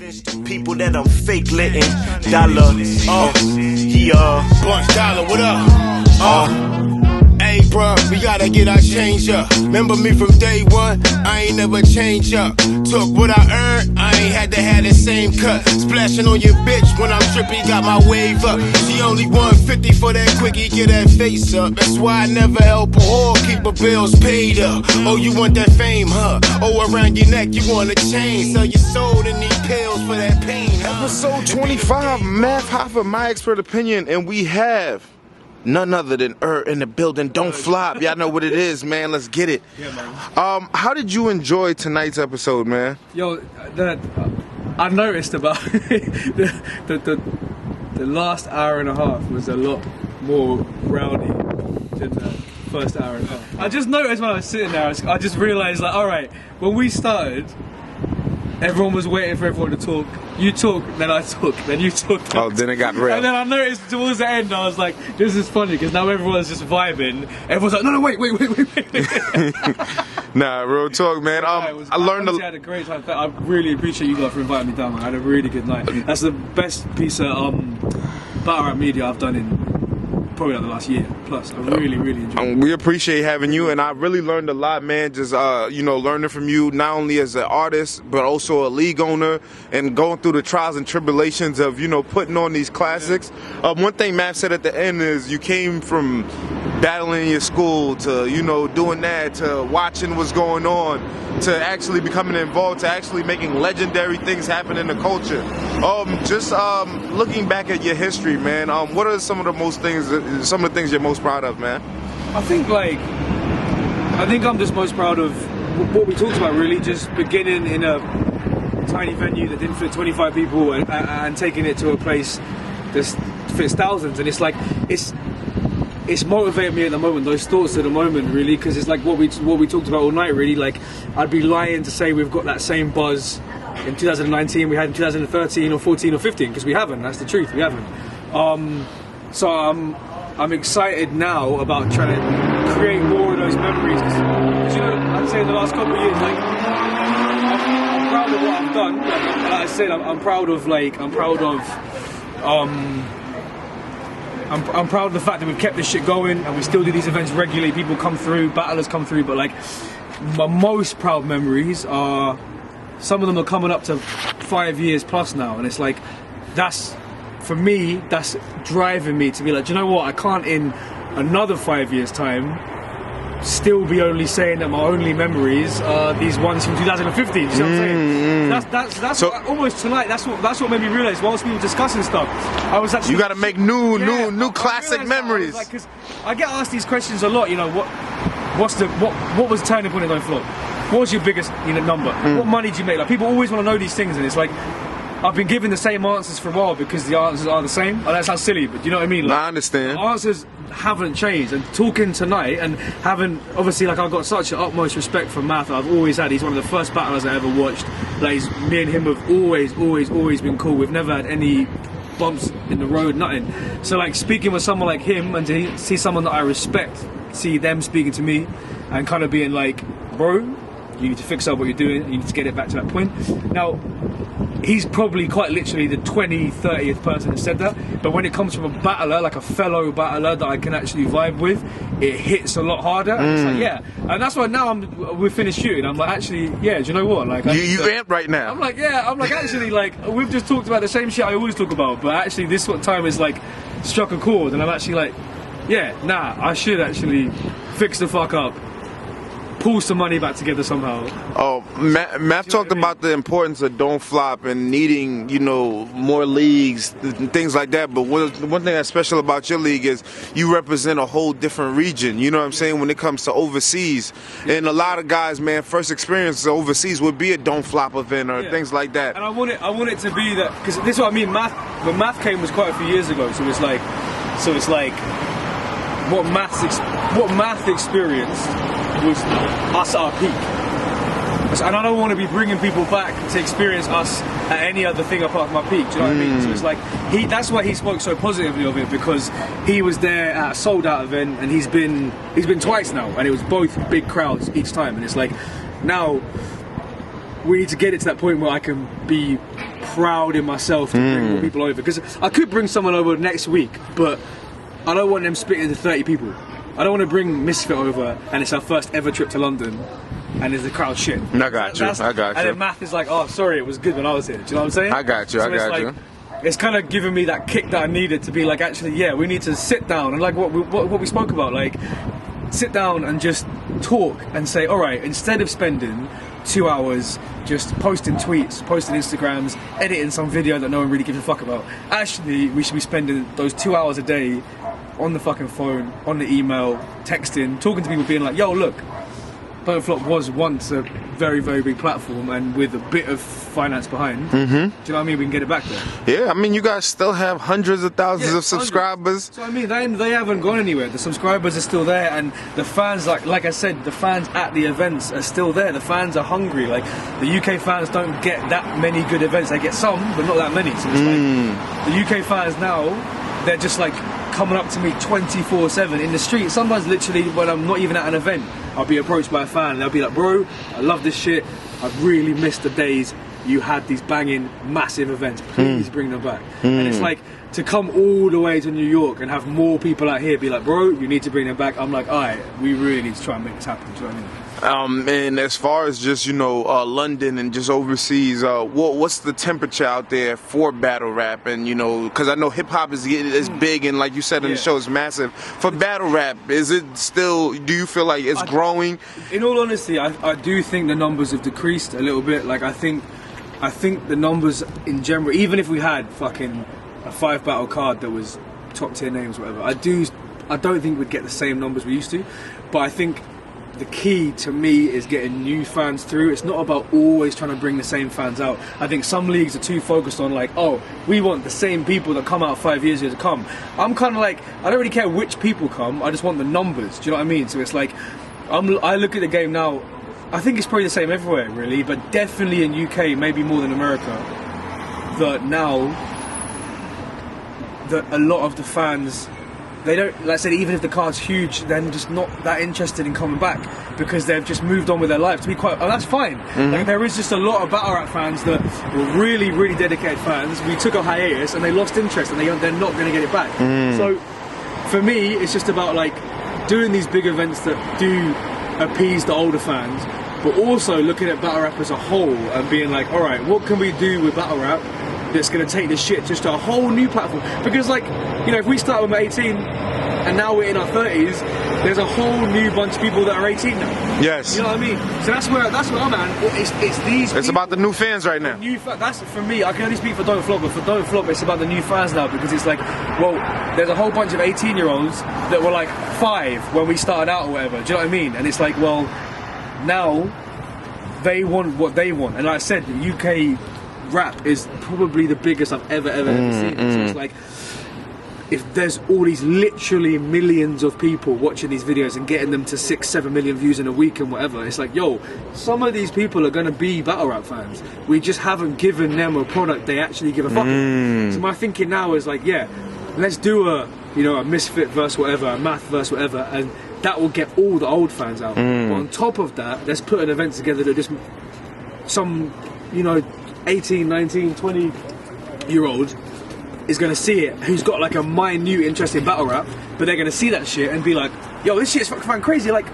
People that I'm fake letting dollar. Bunch dollar, what up? Hey, bruh, we gotta get our change up. Remember me from day one? I ain't never change up. Took what I earned, I ain't had to have the same cut. Splashing on your bitch when I'm trippy, got my wave up. She only 150 for that quickie, get that face up. That's why I never help a whore, keep her bills paid up. Oh, you want that fame, huh? Oh, around your neck, you want a chain. Sell your soul and need pills for that pain, huh? Episode 25, Math Hoffa, My Expert Opinion, and we have none other than in the building. Don't flop. Y'all know what it is, man. Let's get it. Yeah, man. How did you enjoy tonight's episode, man? Yo, I noticed about the last hour and a half was a lot more rowdy than the first hour and a half. I just noticed when I was sitting there, I just realised, like, alright, when we started, everyone was waiting for everyone to talk. You talk, then I talk, then you talk. Oh, then it got real. And then I noticed towards the end, I was like, this is funny, because now everyone's just vibing. Everyone's like, no, wait. Nah, real talk, man. I learned I had a great time. I really appreciate you guys for inviting me down, man. I had a really good night. That's the best piece of battle rap media I've done in probably like the last year plus. I really enjoyed it. We appreciate having you, and I really learned a lot, man. Just learning from you, not only as an artist but also a league owner, and going through the trials and tribulations of putting on these classics. One thing Matt said at the end is you came from battling in your school to doing that, to watching what's going on, to actually becoming involved, to actually making legendary things happen in the culture. Looking back at your history, man, what are some of the things you're most proud of, man? I think I'm just most proud of what we talked about, really, just beginning in a tiny venue that didn't fit 25 people and taking it to a place that fits thousands. And it's like, it's motivated me at the moment, those thoughts at the moment, really, because it's like what we talked about all night, really. Like, I'd be lying to say we've got that same buzz in 2019 we had in 2013 or 14 or 15, because we haven't. That's the truth, we haven't. So I'm excited now about trying to create more of those memories, because I'd say in the last couple of years, like, I'm proud of what I've done. Like I said, I'm proud of the fact that we've kept this shit going and we still do these events regularly. People come through, battlers come through, but like, my most proud memories are, some of them are coming up to 5 years plus now, and it's like, for me, that's driving me to be like, do you know what, I can't in another 5 years time still be only saying that my only memories are these ones from 2015. Do you see what I'm saying? That's so, almost tonight. That's what made me realize whilst we were discussing stuff, I was actually, you got to make new classic memories. Because I get asked these questions a lot. What was the turning point in Don't Flop? What was your biggest number? What money did you make? Like, people always want to know these things, and it's like, I've been giving the same answers for a while because the answers are the same. And that sounds silly, but you know what I mean? Like, I understand. The answers haven't changed. And talking tonight and having, obviously, like, I've got such an utmost respect for Math. I've always had. He's one of the first battlers I ever watched. Like, me and him have always been cool. We've never had any bumps in the road, nothing. So, like, speaking with someone like him and to see someone that I respect, see them speaking to me and kind of being like, bro, you need to fix up what you're doing. You need to get it back to that point. Now, he's probably quite literally the 30th person that said that, but when it comes from a battler, like a fellow battler that I can actually vibe with, it hits a lot harder. And it's like, yeah, and that's why now we're finished shooting. I'm like, actually, yeah, do you know what? Like, you amped right now. I'm like, yeah, actually, like, we've just talked about the same shit I always talk about, but actually this time is like struck a chord, and I'm actually like, yeah, nah, I should actually fix the fuck up, pull some money back together somehow. Oh, Matt talked about the importance of Don't Flop and needing, more leagues and things like that. But one thing that's special about your league is you represent a whole different region. You know what I'm saying? When it comes to overseas, and a lot of guys, man, first experience overseas would be a Don't Flop event or things like that. And I want it to be that, because this is what I mean. When Math came was quite a few years ago. So it's like what Math experienced was us at our peak, and I don't want to be bringing people back to experience us at any other thing apart from my peak. Do you know what I mean? So it's like that's why he spoke so positively of it, because he was there at a sold out event, and he's been twice now, and it was both big crowds each time. And it's like, now we need to get it to that point where I can be proud in myself to bring more people over, because I could bring someone over next week, but I don't want them split into 30 people. I don't want to bring Misfit over and it's our first ever trip to London and is the crowd shit. I got you. I got you. And then Math is like, oh, sorry, it was good when I was here. Do you know what I'm saying? I got you. So I got you. It's kind of giving me that kick that I needed to be like, actually, yeah, we need to sit down and like what we spoke about, like sit down and just talk and say, all right, instead of spending 2 hours just posting tweets, posting Instagrams, editing some video that no one really gives a fuck about, actually, we should be spending those 2 hours a day on the fucking phone, on the email, texting, talking to people, being like, yo, look, Don't Flop was once a very, very big platform, and with a bit of finance behind, do you know what I mean? We can get it back there. Yeah, I mean, you guys still have hundreds of thousands of subscribers. So I mean, they haven't gone anywhere. The subscribers are still there, and the fans, like I said, the fans at the events are still there. The fans are hungry. Like, the UK fans don't get that many good events. They get some, but not that many. So it's like, the UK fans now, they're just like coming up to me 24/7 in the street. Sometimes literally when I'm not even at an event, I'll be approached by a fan and they'll be like, bro, I love this shit. I've really missed the days you had these banging massive events. Please bring them back. And it's like, to come all the way to New York and have more people out here be like, bro, you need to bring them back. I'm like, alright, we really need to try and make this happen. Do you know what I mean? And as far as just, you know, London and just overseas, what's the temperature out there for battle rap? And, you know, because I know hip hop is big, and like you said in the show, it's massive. For battle rap, is it still, do you feel like it's growing? In all honesty, I do think the numbers have decreased a little bit. Like, I think the numbers in general, even if we had fucking a 5 battle card that was top tier names, whatever, I don't think we'd get the same numbers we used to. But I think the key to me is getting new fans through. It's not about always trying to bring the same fans out. I think some leagues are too focused on like, oh, we want the same people that come out 5 years ago to come. I'm kind of like, I don't really care which people come, I just want the numbers. Do you know what I mean? So it's like, I look at the game now, I think it's probably the same everywhere really, but definitely in UK, maybe more than America, that now that a lot of the fans, they don't, like I said, even if the card's huge, they're just not that interested in coming back because they've just moved on with their life. To be quite, that's fine. Like, there is just a lot of battle rap fans that were really, really dedicated fans. We took a hiatus and they lost interest and they're not going to get it back. So for me, it's just about like doing these big events that do appease the older fans, but also looking at battle rap as a whole and being like, all right, what can we do with battle rap that's going to take this shit just to a whole new platform? Because, like, you know, if we start when we're 18 and now we're in our 30s, there's a whole new bunch of people that are 18 now. Yes. You know what I mean? So that's where I'm at. It's these. It's about the new fans right now. That's for me. I can only speak for Don't Flop, but for Don't Flop, it's about the new fans now, because it's like, well, there's a whole bunch of 18-year-olds that were like 5 when we started out or whatever. Do you know what I mean? And it's like, well, now they want what they want. And like I said, the UK rap is probably the biggest I've ever seen. So it's like, if there's all these literally millions of people watching these videos and getting them to 6-7 million views in a week and whatever, it's like, yo, some of these people are going to be battle rap fans. We just haven't given them a product they actually give a fuck about. So my thinking now is like, yeah, let's do a Misfit versus whatever, a Math versus whatever, and that will get all the old fans out. But on top of that, let's put an event together that just some, 18, 19, 20-year-old is going to see it, who's got like a minute interest in battle rap, but they're going to see that shit and be like, yo, this shit's fucking crazy. Like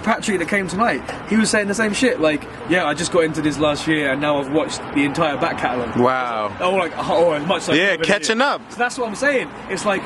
Patrick that came tonight, he was saying the same shit. Like, yeah, I just got into this last year and now I've watched the entire back catalogue. Wow. As much like, yeah, catching up. So that's what I'm saying. It's like,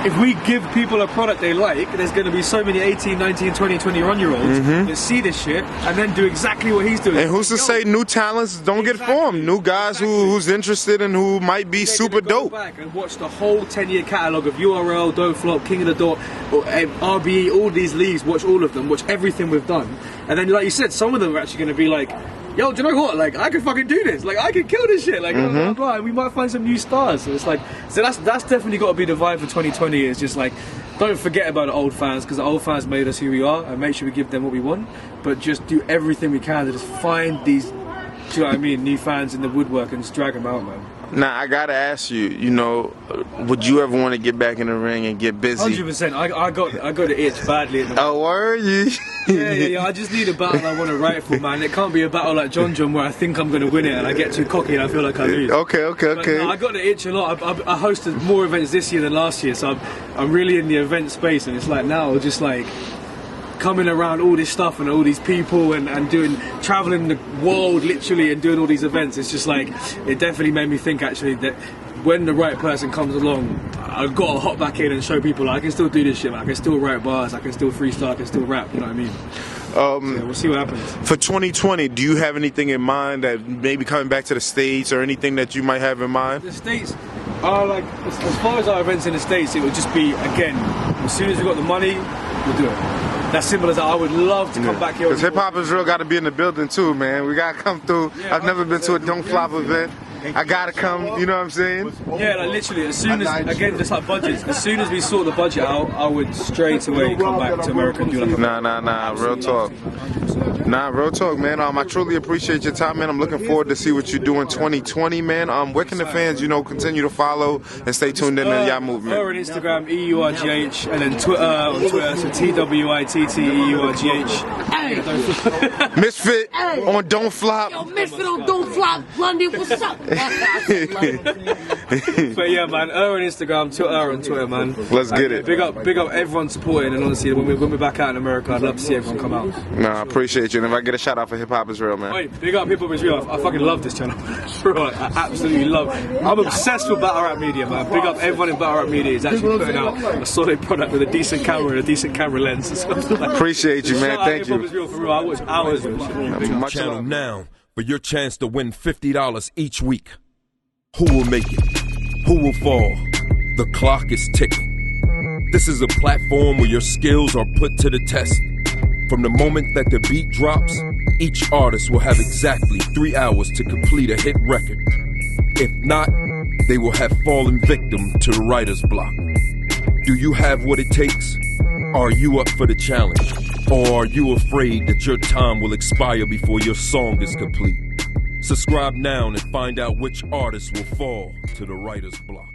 if we give people a product they like, there's going to be so many 18, 19, 20, 21-year-olds that see this shit and then do exactly what he's doing. And who's to say new talents don't get formed? New guys who's interested and who might be super dope. Go back and watch the whole 10-year catalogue of URL, Don't Flop, King of the Dot, or RBE, all these leagues, watch all of them, watch everything we've done. And then, like you said, some of them are actually going to be like, yo, do you know what? Like, I could fucking do this. Like, I could kill this shit. Like, blah, blah, blah. And we might find some new stars. So it's like, that's definitely got to be the vibe for 2020. It's just like, don't forget about the old fans, because the old fans made us who we are, and make sure we give them what we want. But just do everything we can to just find these, do you know what I mean, new fans in the woodwork and just drag them out, man. Now, I gotta ask you, would you ever want to get back in the ring and get busy? 100%. I got the itch badly. Oh, were you? Yeah. I just need a battle I want to write for, man. It can't be a battle like John where I think I'm going to win it and I get too cocky and I feel like I lose. Okay. But, no, I got the itch a lot. I hosted more events this year than last year, so I'm really in the event space, and it's like now just like coming around all this stuff and all these people and traveling the world literally and doing all these events. It's just like, it definitely made me think actually that when the right person comes along, I've got to hop back in and show people like, I can still do this shit, man. I can still write bars, I can still freestyle, I can still rap, you know what I mean? So we'll see what happens. For 2020, do you have anything in mind that maybe coming back to the States or anything that you might have in mind? The States are like, as far as our events in the States, it would just be, again, as soon as we got the money, we'll do it. That's simple as that. I would love to come back here. Because Hip Hop is Real got to be in the building too, man. We got to come through. Yeah, I've never been to a Don't Flop event. I got to come, you know what I'm saying? Yeah, like literally, as soon as, again, just like budgets, as soon as we sort the budget out, I would straight away come back to America and do like a... Nah, real talk. Nah, real talk, man. I truly appreciate your time, man. I'm looking forward to see what you do in 2020, man. Where can the fans, continue to follow and stay tuned in to y'all movement? Or on Instagram, EURGH, and then on Twitter, so TWITTEURGH. Misfit on Don't Flop. Yo, Misfit on Don't Flop, London, what's up? But yeah, man, on Instagram, on Twitter, man. Let's get it. Big up everyone supporting, and honestly, when we're back out in America, I'd love to see everyone come out. Nah, I appreciate you. And if I get a shout out for Hip Hop is Real, man. Wait, big up Hip Hop is Real. I fucking love this channel. Bro, I absolutely love it. I'm obsessed with battle rap media, man. Big up everyone in battle rap media is actually putting out a solid product with a decent camera and a decent camera lens. So, appreciate you, man. Thank you. Hip Hop is Real for real. I watch hours of shit. Much Channel love. now for your chance to win $50 each week. Who will make it? Who will fall? The clock is ticking. This is a platform where your skills are put to the test. From the moment that the beat drops, each artist will have exactly 3 hours to complete a hit record. If not, they will have fallen victim to the writer's block. Do you have what it takes? Are you up for the challenge? Or are you afraid that your time will expire before your song is complete? Subscribe now and find out which artist will fall to the writer's block.